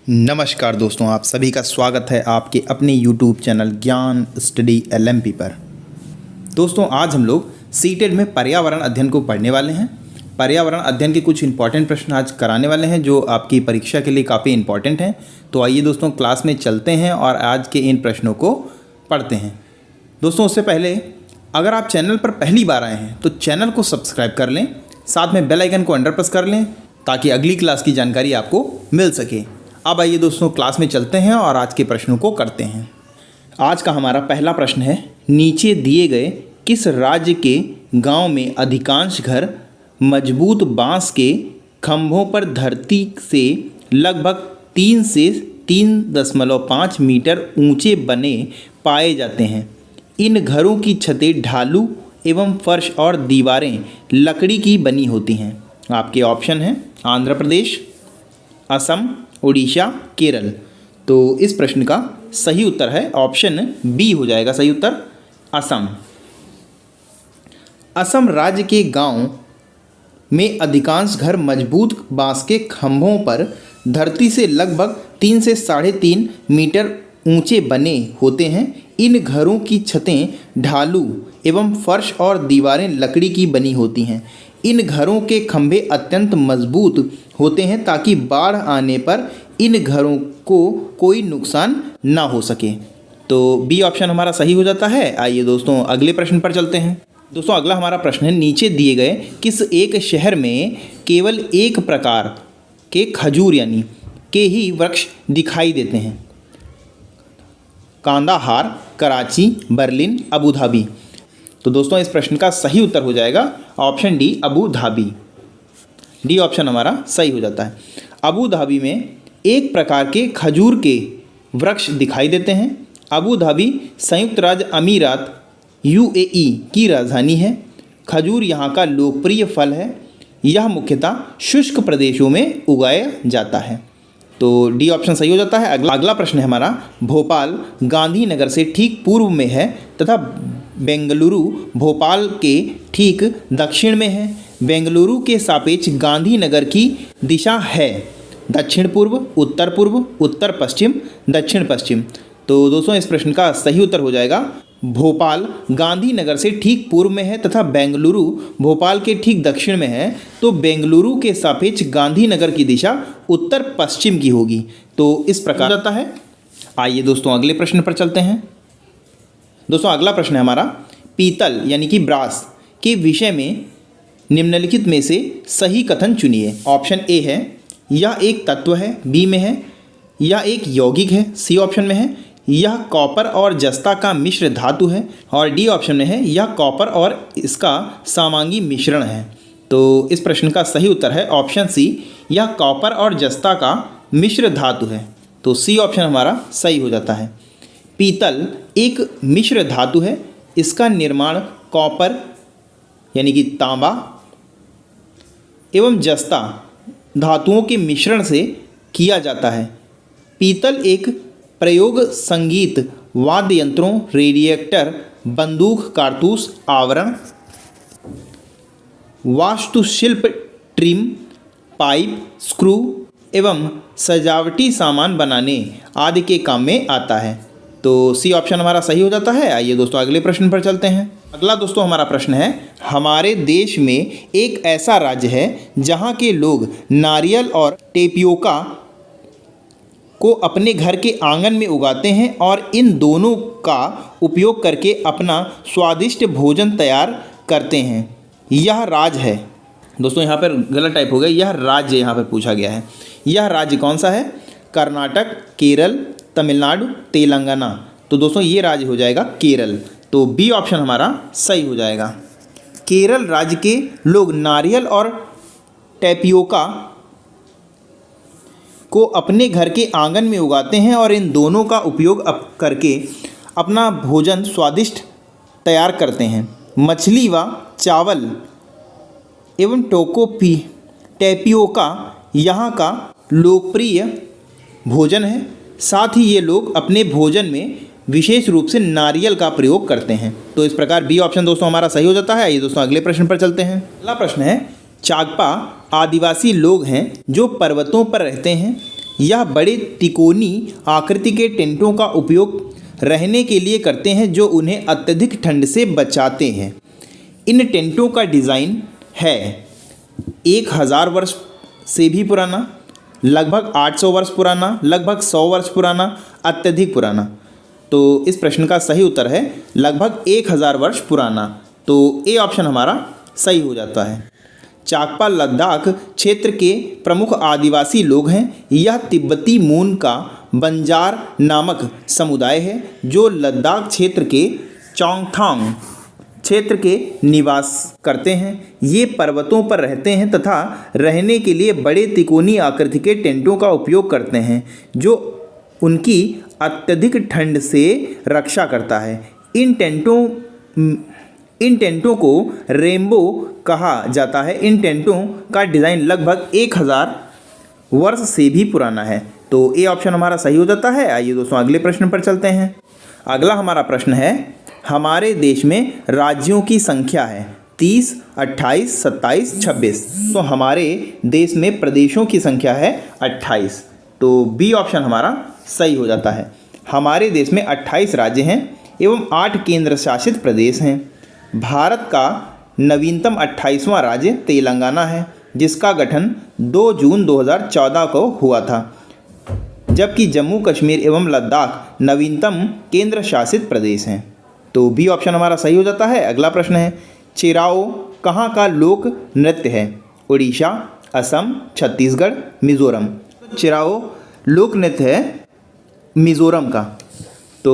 नमस्कार दोस्तों, आप सभी का स्वागत है आपके अपने YouTube चैनल ज्ञान स्टडी LMP पर। दोस्तों, आज हम लोग सीटेट में पर्यावरण अध्ययन को पढ़ने वाले हैं। पर्यावरण अध्ययन के कुछ इंपॉर्टेंट प्रश्न आज कराने वाले हैं जो आपकी परीक्षा के लिए काफ़ी इंपॉर्टेंट हैं। तो आइए दोस्तों, क्लास में चलते हैं और आज के इन प्रश्नों को पढ़ते हैं। दोस्तों, उससे पहले अगर आप चैनल पर पहली बार आए हैं तो चैनल को सब्सक्राइब कर लें, साथ में बेल आइकन को अंडर प्रेस कर लें ताकि अगली क्लास की जानकारी आपको मिल सके। अब आइए दोस्तों, क्लास में चलते हैं और आज के प्रश्नों को करते हैं। आज का हमारा पहला प्रश्न है, नीचे दिए गए किस राज्य के गांव में अधिकांश घर मजबूत बांस के खंभों पर धरती से लगभग 3 से 3.5 मीटर ऊंचे बने पाए जाते हैं। इन घरों की छतें ढालू एवं फर्श और दीवारें लकड़ी की बनी होती हैं। आपके ऑप्शन हैं आंध्र प्रदेश, असम, उड़ीसा, केरल। तो इस प्रश्न का सही उत्तर है ऑप्शन बी हो जाएगा सही उत्तर, असम। असम राज्य के गांव में अधिकांश घर मजबूत बांस के खंभों पर धरती से लगभग 3 से 3.5 मीटर ऊंचे बने होते हैं। इन घरों की छतें ढालू एवं फर्श और दीवारें लकड़ी की बनी होती हैं। इन घरों के खंभे अत्यंत मजबूत होते हैं ताकि बाढ़ आने पर इन घरों को कोई नुकसान ना हो सके। तो बी ऑप्शन हमारा सही हो जाता है। आइए दोस्तों, अगले प्रश्न पर चलते हैं। दोस्तों, अगला हमारा प्रश्न है, नीचे दिए गए किस एक शहर में केवल एक प्रकार के खजूर यानी के ही वृक्ष दिखाई देते हैं? Kandahar, Karachi, Berlin, Abu Dhabi. तो दोस्तों, इस प्रश्न का सही उत्तर हो जाएगा option D, Abu Dhabi. D option हमारा सही हो जाता है। अबू धाबी में एक प्रकार के खजूर के वृक्ष दिखाई देते हैं। अबू धाबी संयुक्त राज्य अमीरात UAE की राजधानी है। खजूर यहाँ का लोकप्रिय फल है। यह मुख्यतः शुष्क प्रदेशों में उगाया जाता है। तो डी ऑप्शन सही हो जाता है। अगला प्रश्न है हमारा, भोपाल गांधीनगर से ठीक पूर्व में है तथा बेंगलुरु भोपाल के ठीक दक्षिण में है। बेंगलुरु के सापेक्ष गांधीनगर की दिशा है दक्षिण पूर्व, उत्तर पश्चिम, दक्षिण पश्चिम। तो दोस्तों, इस प्रश्न का सही उत्तर हो जाएगा भोपाल गांधीनगर से ठीक पूर्व में है तथा बेंगलुरु भोपाल के ठीक दक्षिण में है। तो बेंगलुरु के सापेक्ष गांधीनगर की दिशा उत्तर पश्चिम की होगी। तो इस प्रकार होता है। आइए दोस्तों, अगले प्रश्न पर चलते हैं। दोस्तों, अगला प्रश्न है हमारा, पीतल यानी कि ब्रास के विषय में निम्नलिखित में से सही कथन चुनिए। ऑप्शन ए है यह एक तत्व है, बी में है यह एक यौगिक है, सी ऑप्शन में है यह कॉपर और जस्ता का मिश्र धातु है, और डी ऑप्शन में है यह कॉपर और इसका समांगी मिश्रण है। तो इस प्रश्न का सही उत्तर है ऑप्शन सी, यह कॉपर और जस्ता का मिश्र धातु है। तो सी ऑप्शन हमारा सही हो जाता है। पीतल एक मिश्र धातु है। इसका निर्माण कॉपर यानी कि तांबा एवं जस्ता धातुओं के मिश्रण से किया जाता है। पीतल एक प्रयोग संगीत वाद्य यंत्रों, रेडिएटर, बंदूक, कारतूस, आवरण, वास्तुशिल्प, ट्रिम, पाइप, स्क्रू एवं सजावटी सामान बनाने आदि के काम में आता है। तो सी ऑप्शन हमारा सही हो जाता है। आइए दोस्तों, अगले प्रश्न पर चलते हैं। अगला दोस्तों हमारा प्रश्न है, हमारे देश में एक ऐसा राज्य है जहां के लोग नारियल और टेपियोका को अपने घर के आंगन में उगाते हैं और इन दोनों का उपयोग करके अपना स्वादिष्ट भोजन तैयार करते हैं। यह राज्य है। दोस्तों, यहाँ पर गलत टाइप हो गया, यह राज्य यहाँ पर पूछा गया है। यह राज्य कौन सा है? कर्नाटक, केरल, तमिलनाडु, तेलंगाना। तो दोस्तों, ये राज्य हो जाएगा केरल। तो बी ऑप्शन हमारा सही हो जाएगा। केरल राज्य के लोग नारियल और टेपियोका को अपने घर के आंगन में उगाते हैं और इन दोनों का उपयोग करके अपना भोजन स्वादिष्ट तैयार करते हैं। मछली व चावल एवं टेपियोका यहाँ का लोकप्रिय भोजन है। साथ ही ये लोग अपने भोजन में विशेष रूप से नारियल का प्रयोग करते हैं। तो इस प्रकार बी ऑप्शन दोस्तों हमारा सही हो जाता है। आइए दोस्तों, अगले प्रश्न पर चलते हैं। अगला प्रश्न है, चाकपा आदिवासी लोग हैं जो पर्वतों पर रहते हैं। यह बड़े तिकोनी आकृति के टेंटों का उपयोग रहने के लिए करते हैं जो उन्हें अत्यधिक ठंड से बचाते हैं। इन टेंटों का डिज़ाइन है 1000 वर्ष से भी पुराना, लगभग 800 वर्ष पुराना, लगभग 100 वर्ष पुराना, अत्यधिक पुराना। तो इस प्रश्न का सही उत्तर है लगभग 1000 वर्ष पुराना। तो ए ऑप्शन हमारा सही हो जाता है। चाकपा लद्दाख क्षेत्र के प्रमुख आदिवासी लोग हैं। यह तिब्बती मूल का बंजार नामक समुदाय है जो लद्दाख क्षेत्र के चोंगथांग क्षेत्र के निवास करते हैं। ये पर्वतों पर रहते हैं तथा रहने के लिए बड़े तिकोनी आकृति के टेंटों का उपयोग करते हैं जो उनकी अत्यधिक ठंड से रक्षा करता है। इन टेंटों को रेनबो कहा जाता है। इन टेंटों का डिज़ाइन लगभग 1000 वर्ष से भी पुराना है। तो ए ऑप्शन हमारा सही हो जाता है। आइए दोस्तों अगले प्रश्न पर चलते हैं। अगला हमारा प्रश्न है, हमारे देश में राज्यों की संख्या है 30, 28, 27, 26। तो हमारे देश में प्रदेशों की संख्या है 28। तो बी ऑप्शन हमारा सही हो जाता है। हमारे देश में 28 राज्य हैं एवं 8 केंद्र शासित प्रदेश हैं। भारत का नवीनतम 28वां राज्य तेलंगाना है जिसका गठन 2 जून 2014 को हुआ था, जबकि जम्मू कश्मीर एवं लद्दाख नवीनतम केंद्र शासित प्रदेश हैं। तो बी ऑप्शन हमारा सही हो जाता है। अगला प्रश्न है, चिराओ कहाँ का लोक नृत्य है? उड़ीसा, असम, छत्तीसगढ़, मिज़ोरम। चिराओ लोक नृत्य है मिज़ोरम का। तो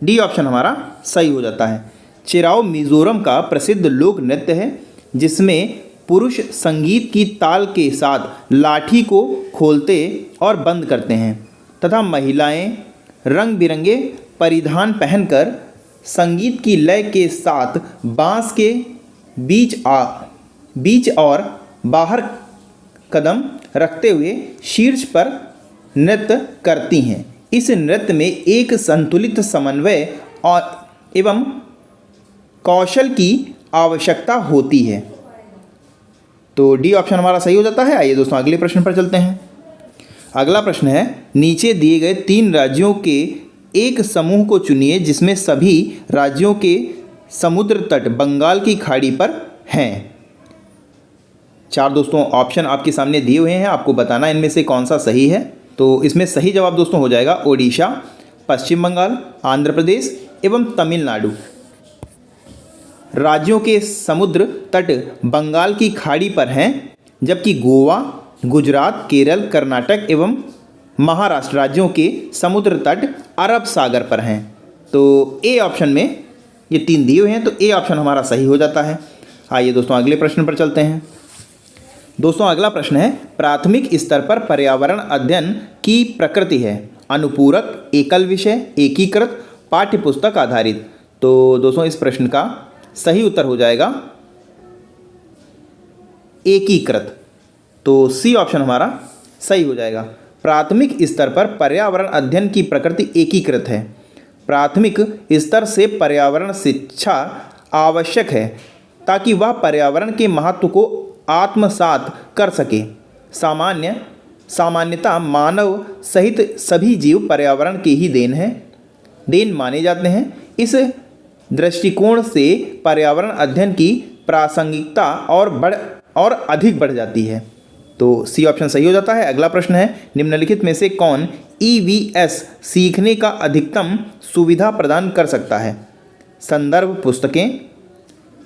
डी ऑप्शन हमारा सही हो जाता है। चिराओ मिज़ोरम का प्रसिद्ध लोक नृत्य है जिसमें पुरुष संगीत की ताल के साथ लाठी को खोलते और बंद करते हैं तथा महिलाएं रंग बिरंगे परिधान पहनकर संगीत की लय के साथ बांस के बीच और बाहर कदम रखते हुए शीर्ष पर नृत्य करती हैं। इस नृत्य में एक संतुलित समन्वय और एवं कौशल की आवश्यकता होती है। तो डी ऑप्शन हमारा सही हो जाता है। आइए दोस्तों अगले प्रश्न पर चलते हैं। अगला प्रश्न है, नीचे दिए गए 3 राज्यों के एक समूह को चुनिए जिसमें सभी राज्यों के समुद्र तट बंगाल की खाड़ी पर हैं। 4 दोस्तों ऑप्शन आपके सामने दिए हुए हैं, आपको बताना इनमें से कौन सा सही है। तो इसमें सही जवाब दोस्तों हो जाएगा ओडिशा, पश्चिम बंगाल, आंध्र प्रदेश एवं तमिलनाडु। राज्यों के समुद्र तट बंगाल की खाड़ी पर हैं, जबकि गोवा, गुजरात, केरल, कर्नाटक एवं महाराष्ट्र राज्यों के समुद्र तट अरब सागर पर हैं। तो ए ऑप्शन में ये 3 दिए हुए हैं, तो ए ऑप्शन हमारा सही हो जाता है। आइए दोस्तों अगले प्रश्न पर चलते हैं। दोस्तों अगला प्रश्न है, प्राथमिक स्तर पर पर्यावरण अध्ययन की प्रकृति है अनुपूरक, एकल विषय, एकीकृत, पाठ्यपुस्तक आधारित। तो दोस्तों इस प्रश्न का सही उत्तर हो जाएगा एकीकृत। तो सी ऑप्शन हमारा सही हो जाएगा। प्राथमिक स्तर पर पर्यावरण अध्ययन की प्रकृति एकीकृत है। प्राथमिक स्तर से पर्यावरण शिक्षा आवश्यक है ताकि वह पर्यावरण के महत्व को आत्मसात कर सके। सामान्यतः मानव सहित सभी जीव पर्यावरण के ही देन माने जाते हैं। इस दृष्टिकोण से पर्यावरण अध्ययन की प्रासंगिकता और अधिक बढ़ जाती है। तो सी ऑप्शन सही हो जाता है। अगला प्रश्न है, निम्नलिखित में से कौन EVS सीखने का अधिकतम सुविधा प्रदान कर सकता है? संदर्भ पुस्तकें,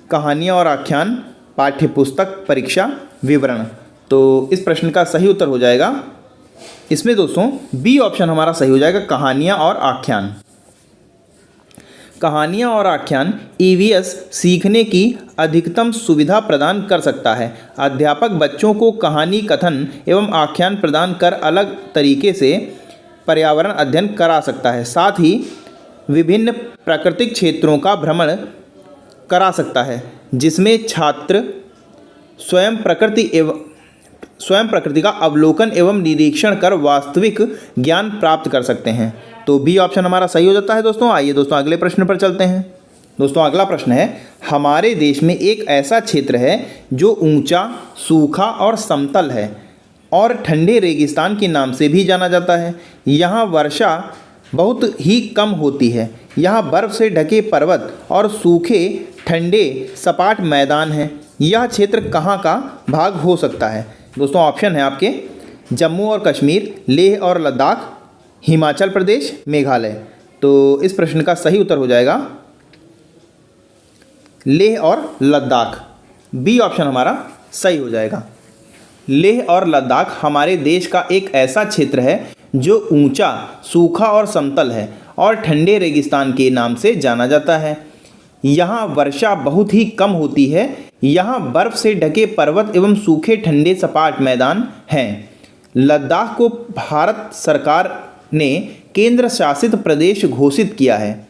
कहानियाँ और आख्यान, पाठ्यपुस्तक, परीक्षा, विवरण। तो इस प्रश्न का सही उत्तर हो जाएगा इसमें दोस्तों बी ऑप्शन हमारा सही हो जाएगा, कहानियाँ और आख्यान। कहानियाँ और आख्यान EVS सीखने की अधिकतम सुविधा प्रदान कर सकता है। अध्यापक बच्चों को कहानी कथन एवं आख्यान प्रदान कर अलग तरीके से पर्यावरण अध्ययन करा सकता है। साथ ही विभिन्न प्राकृतिक क्षेत्रों का भ्रमण करा सकता है जिसमें छात्र स्वयं प्रकृति का अवलोकन एवं निरीक्षण कर वास्तविक ज्ञान प्राप्त कर सकते हैं। तो बी ऑप्शन हमारा सही हो जाता है दोस्तों। आइए दोस्तों अगले प्रश्न पर चलते हैं। दोस्तों अगला प्रश्न है, हमारे देश में एक ऐसा क्षेत्र है जो ऊंचा, सूखा और समतल है। और ठंडे रेगिस्तान के नाम से भी जाना जाता है। यहाँ वर्षा बहुत ही कम होती है। यहाँ बर्फ़ से ढके पर्वत और सूखे ठंडे सपाट मैदान हैं। यह क्षेत्र कहाँ का भाग हो सकता है? दोस्तों ऑप्शन है आपके जम्मू और कश्मीर, लेह और लद्दाख, हिमाचल प्रदेश, मेघालय। तो इस प्रश्न का सही उत्तर हो जाएगा लेह और लद्दाख। बी ऑप्शन हमारा सही हो जाएगा। लेह और लद्दाख हमारे देश का एक ऐसा क्षेत्र है जो ऊंचा, सूखा और समतल है और ठंडे रेगिस्तान के नाम से जाना जाता है। यहाँ वर्षा बहुत ही कम होती है। यहाँ बर्फ़ से ढके पर्वत एवं सूखे ठंडे सपाट मैदान हैं। लद्दाख को भारत सरकार ने केंद्र शासित प्रदेश घोषित किया है।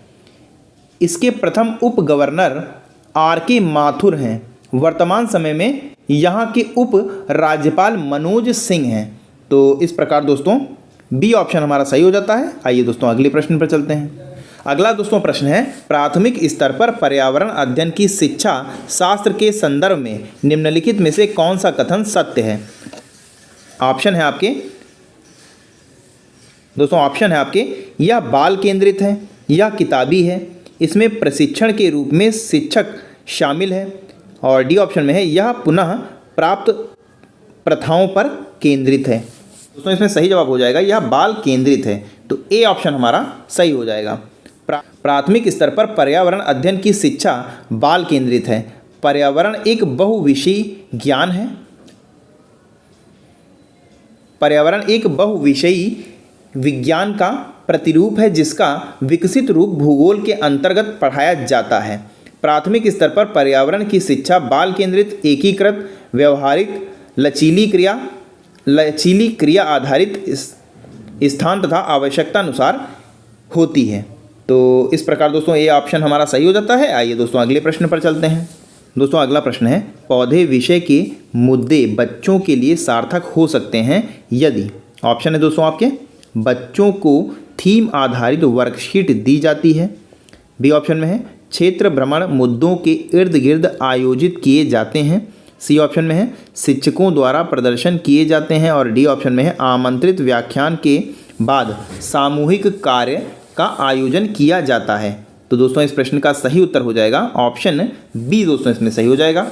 इसके प्रथम उप गवर्नर आर.के. माथुर हैं। वर्तमान समय में यहाँ के उप राज्यपाल मनोज सिंह हैं। तो इस प्रकार दोस्तों बी ऑप्शन हमारा सही हो जाता है। आइए दोस्तों अगले प्रश्न पर चलते हैं। अगला दोस्तों प्रश्न है, प्राथमिक स्तर पर पर्यावरण अध्ययन की शिक्षा शास्त्र के संदर्भ में निम्नलिखित में से कौन सा कथन सत्य है? ऑप्शन है आपके दोस्तों, ऑप्शन है आपके यह बाल केंद्रित है, यह किताबी है, इसमें प्रशिक्षण के रूप में शिक्षक शामिल है, और डी ऑप्शन में है यह पुनः प्राप्त प्रथाओं पर केंद्रित है। दोस्तों इसमें सही जवाब हो जाएगा यह बाल केंद्रित है। तो ए ऑप्शन हमारा सही हो जाएगा। प्राथमिक स्तर पर पर्यावरण अध्ययन की शिक्षा बाल केंद्रित है। पर्यावरण एक बहुविषयी ज्ञान है। पर्यावरण एक बहुविषयी विज्ञान का प्रतिरूप है जिसका विकसित रूप भूगोल के अंतर्गत पढ़ाया जाता है। प्राथमिक स्तर पर पर्यावरण की शिक्षा बाल केंद्रित, एकीकृत, व्यवहारिक, लचीली क्रिया आधारित स्थान तथा आवश्यकता अनुसार होती है। तो इस प्रकार दोस्तों ये ऑप्शन हमारा सही हो जाता है। आइए दोस्तों अगले प्रश्न पर चलते हैं। दोस्तों अगला प्रश्न है, पौधे विषय के मुद्दे बच्चों के लिए सार्थक हो सकते हैं यदि, ऑप्शन है दोस्तों आपके बच्चों को थीम आधारित वर्कशीट दी जाती है, बी ऑप्शन में है क्षेत्र भ्रमण मुद्दों के इर्द गिर्द आयोजित किए जाते हैं, सी ऑप्शन में है शिक्षकों द्वारा प्रदर्शन किए जाते हैं, और डी ऑप्शन में है आमंत्रित व्याख्यान के बाद सामूहिक कार्य का आयोजन किया जाता है। तो दोस्तों इस प्रश्न का सही उत्तर हो जाएगा ऑप्शन बी। दोस्तों इसमें सही हो जाएगा,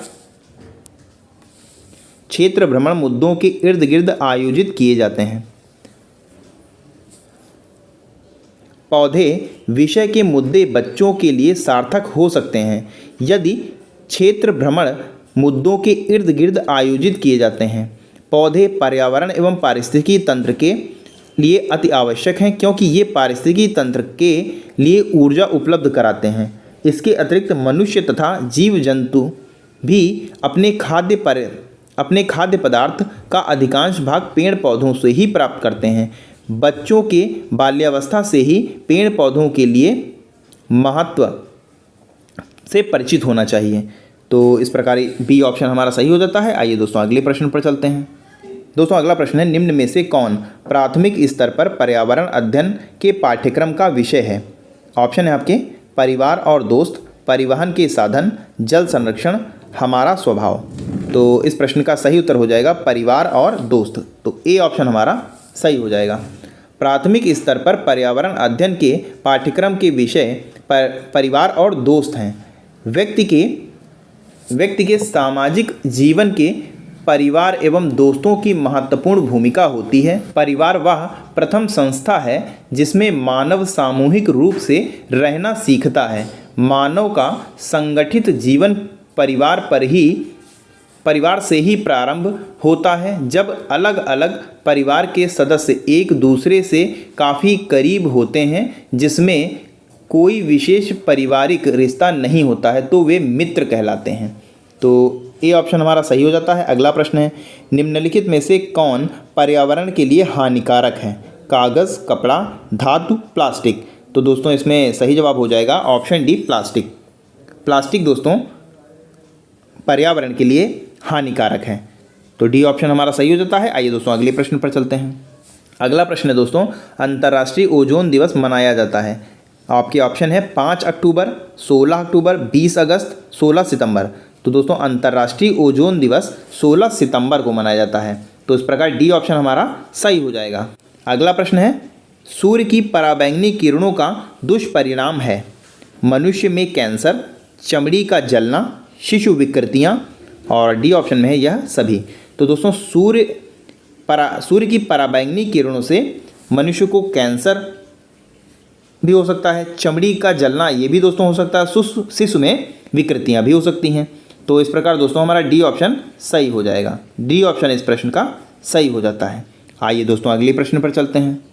क्षेत्र भ्रमण मुद्दों के इर्द गिर्द आयोजित किए जाते हैं। पौधे विषय के मुद्दे बच्चों के लिए सार्थक हो सकते हैं यदि क्षेत्र भ्रमण मुद्दों के इर्द गिर्द आयोजित किए जाते हैं। पौधे पर्यावरण एवं पारिस्थितिकी तंत्र के लिए अति आवश्यक हैं क्योंकि ये पारिस्थितिकी तंत्र के लिए ऊर्जा उपलब्ध कराते हैं। इसके अतिरिक्त मनुष्य तथा जीव जंतु भी अपने खाद्य पदार्थ का अधिकांश भाग पेड़ पौधों से ही प्राप्त करते हैं। बच्चों के बाल्यावस्था से ही पेड़ पौधों के लिए महत्व से परिचित होना चाहिए। तो इस प्रकार बी ऑप्शन हमारा सही हो जाता है। आइए दोस्तों अगले प्रश्न पर चलते हैं। दोस्तों अगला प्रश्न है, निम्न में से कौन प्राथमिक स्तर पर पर्यावरण अध्ययन के पाठ्यक्रम का विषय है? ऑप्शन है आपके परिवार और दोस्त, परिवहन के साधन, जल संरक्षण, हमारा स्वभाव। तो इस प्रश्न का सही उत्तर हो जाएगा परिवार और दोस्त। तो ए ऑप्शन हमारा सही हो जाएगा। प्राथमिक स्तर पर पर्यावरण अध्ययन के पाठ्यक्रम के विषय परिवार और दोस्त हैं। व्यक्ति के सामाजिक जीवन के परिवार एवं दोस्तों की महत्वपूर्ण भूमिका होती है। परिवार वह प्रथम संस्था है जिसमें मानव सामूहिक रूप से रहना सीखता है। मानव का संगठित जीवन परिवार से ही प्रारंभ होता है। जब अलग अलग परिवार के सदस्य एक दूसरे से काफ़ी करीब होते हैं जिसमें कोई विशेष पारिवारिक रिश्ता नहीं होता है तो वे मित्र कहलाते हैं। तो ए ऑप्शन हमारा सही हो जाता है। अगला प्रश्न है, निम्नलिखित में से कौन पर्यावरण के लिए हानिकारक है? कागज़, कपड़ा, धातु, प्लास्टिक। तो दोस्तों इसमें सही जवाब हो जाएगा ऑप्शन डी प्लास्टिक। प्लास्टिक दोस्तों पर्यावरण के लिए हानिकारक है। तो डी ऑप्शन हमारा सही हो जाता है। आइए दोस्तों अगले प्रश्न पर चलते हैं। अगला प्रश्न है दोस्तों, अंतर्राष्ट्रीय ओजोन दिवस मनाया जाता है। आपके ऑप्शन है 5 अक्टूबर, 16 अक्टूबर, 20 अगस्त, 16 सितंबर। तो दोस्तों अंतर्राष्ट्रीय ओजोन दिवस 16 सितंबर को मनाया जाता है। तो इस प्रकार डी ऑप्शन हमारा सही हो जाएगा। अगला प्रश्न है, सूर्य की पराबैंगनी किरणों का दुष्परिणाम है मनुष्य में कैंसर, चमड़ी का जलना, शिशु विकृतियाँ, और डी ऑप्शन में है यह सभी। तो दोस्तों सूर्य की पराबैंगनी किरणों से मनुष्य को कैंसर भी हो सकता है, चमड़ी का जलना ये भी दोस्तों हो सकता है, शिशु में विकृतियाँ भी हो सकती हैं। तो इस प्रकार दोस्तों हमारा डी ऑप्शन सही हो जाएगा। डी ऑप्शन इस प्रश्न का सही हो जाता है। आइए दोस्तों अगले प्रश्न पर चलते हैं।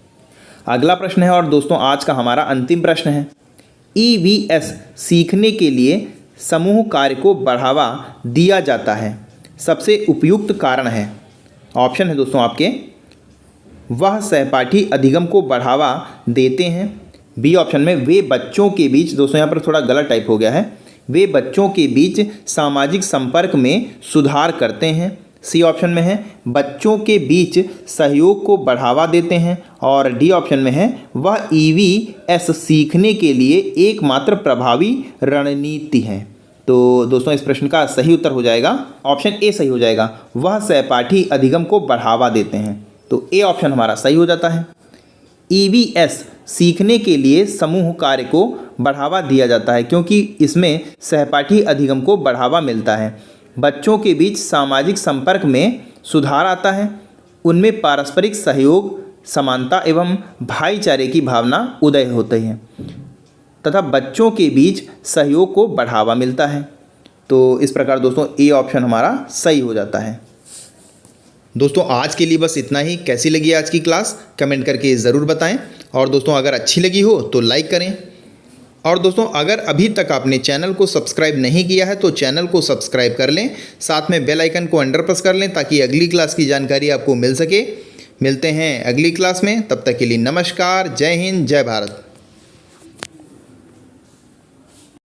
अगला प्रश्न है और दोस्तों आज का हमारा अंतिम प्रश्न है, EVS सीखने के लिए समूह कार्य को बढ़ावा दिया जाता है, सबसे उपयुक्त कारण है। ऑप्शन है दोस्तों आपके, वह सहपाठी अधिगम को बढ़ावा देते हैं। बी ऑप्शन में वे बच्चों के बीच, दोस्तों यहाँ पर थोड़ा गलत टाइप हो गया है, वे बच्चों के बीच सामाजिक संपर्क में सुधार करते हैं। सी ऑप्शन में है बच्चों के बीच सहयोग को बढ़ावा देते हैं, और डी ऑप्शन में है वह EVS सीखने के लिए एकमात्र प्रभावी रणनीति है। तो दोस्तों इस प्रश्न का सही उत्तर हो जाएगा ऑप्शन ए सही हो जाएगा, वह सहपाठी अधिगम को बढ़ावा देते हैं। तो ए ऑप्शन हमारा सही हो जाता है। EVS सीखने के लिए समूह कार्य को बढ़ावा दिया जाता है क्योंकि इसमें सहपाठी अधिगम को बढ़ावा मिलता है, बच्चों के बीच सामाजिक संपर्क में सुधार आता है, उनमें पारस्परिक सहयोग, समानता एवं भाईचारे की भावना उदय होती है तथा बच्चों के बीच सहयोग को बढ़ावा मिलता है। तो इस प्रकार दोस्तों ए ऑप्शन हमारा सही हो जाता है। दोस्तों आज के लिए बस इतना ही। कैसी लगी आज की क्लास कमेंट करके ज़रूर बताएं, और दोस्तों अगर अच्छी लगी हो तो लाइक करें, और दोस्तों अगर अभी तक आपने चैनल को सब्सक्राइब नहीं किया है तो चैनल को सब्सक्राइब कर लें, साथ में बेल आइकन को अंडर प्रेस कर लें ताकि अगली क्लास की जानकारी आपको मिल सके। मिलते हैं अगली क्लास में, तब तक के लिए नमस्कार, जय हिंद, जय भारत।